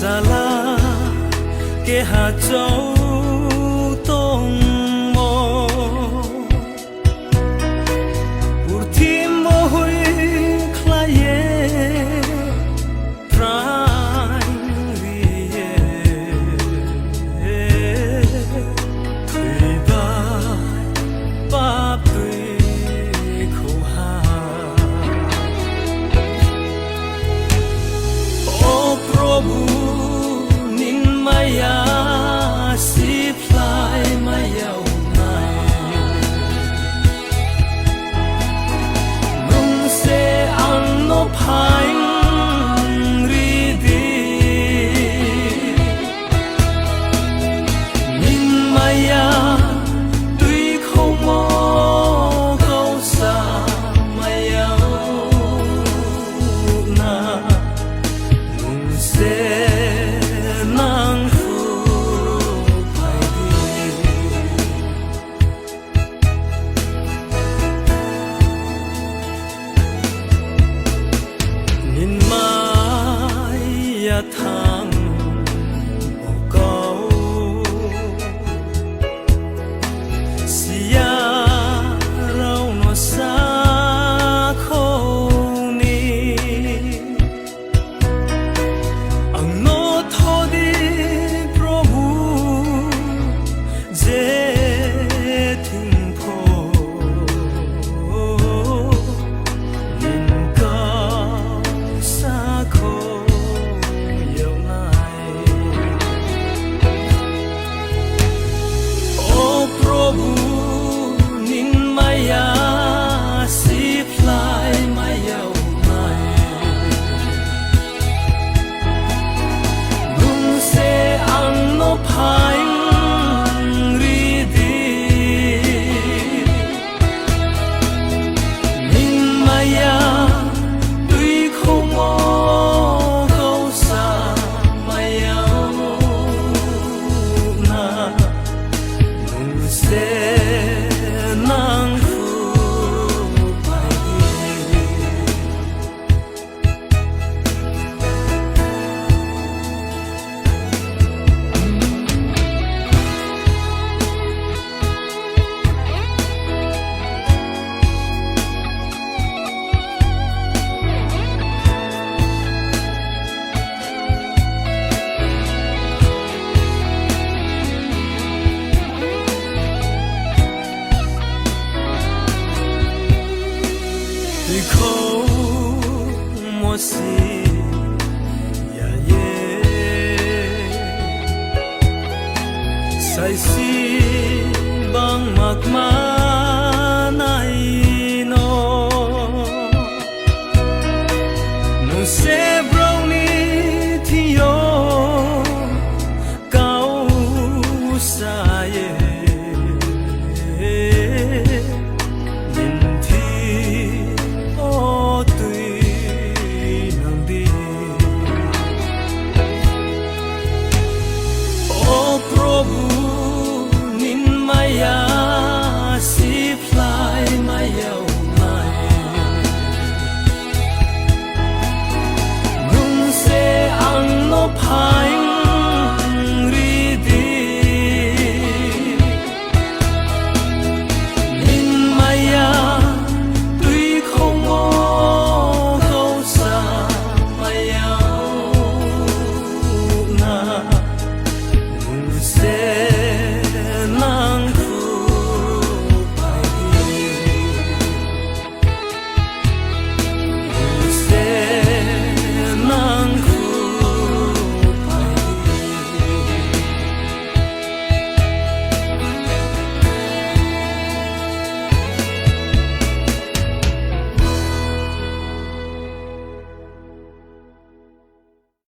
la ke ha châu tông mô ur tim mô hui khai ye prai rie tui bai pa tui khô ha o Prabhu nin maya si plai maya nung se ang no paing ri di nin maya tui không mo câu sa maya na nung se nang phu pai di nin maya thang o câu sia rau no sa khâu ni ang no tho di Prabhu je thing pho nin cao sa kho yêu nai o Prabhu nin maya si plai maya nai nung se ang no paing ri di nin maya tui không mo câu sa maya na nung se nang phu pai di tui khâu mo si ya ye sai si bang mak ma nai no no se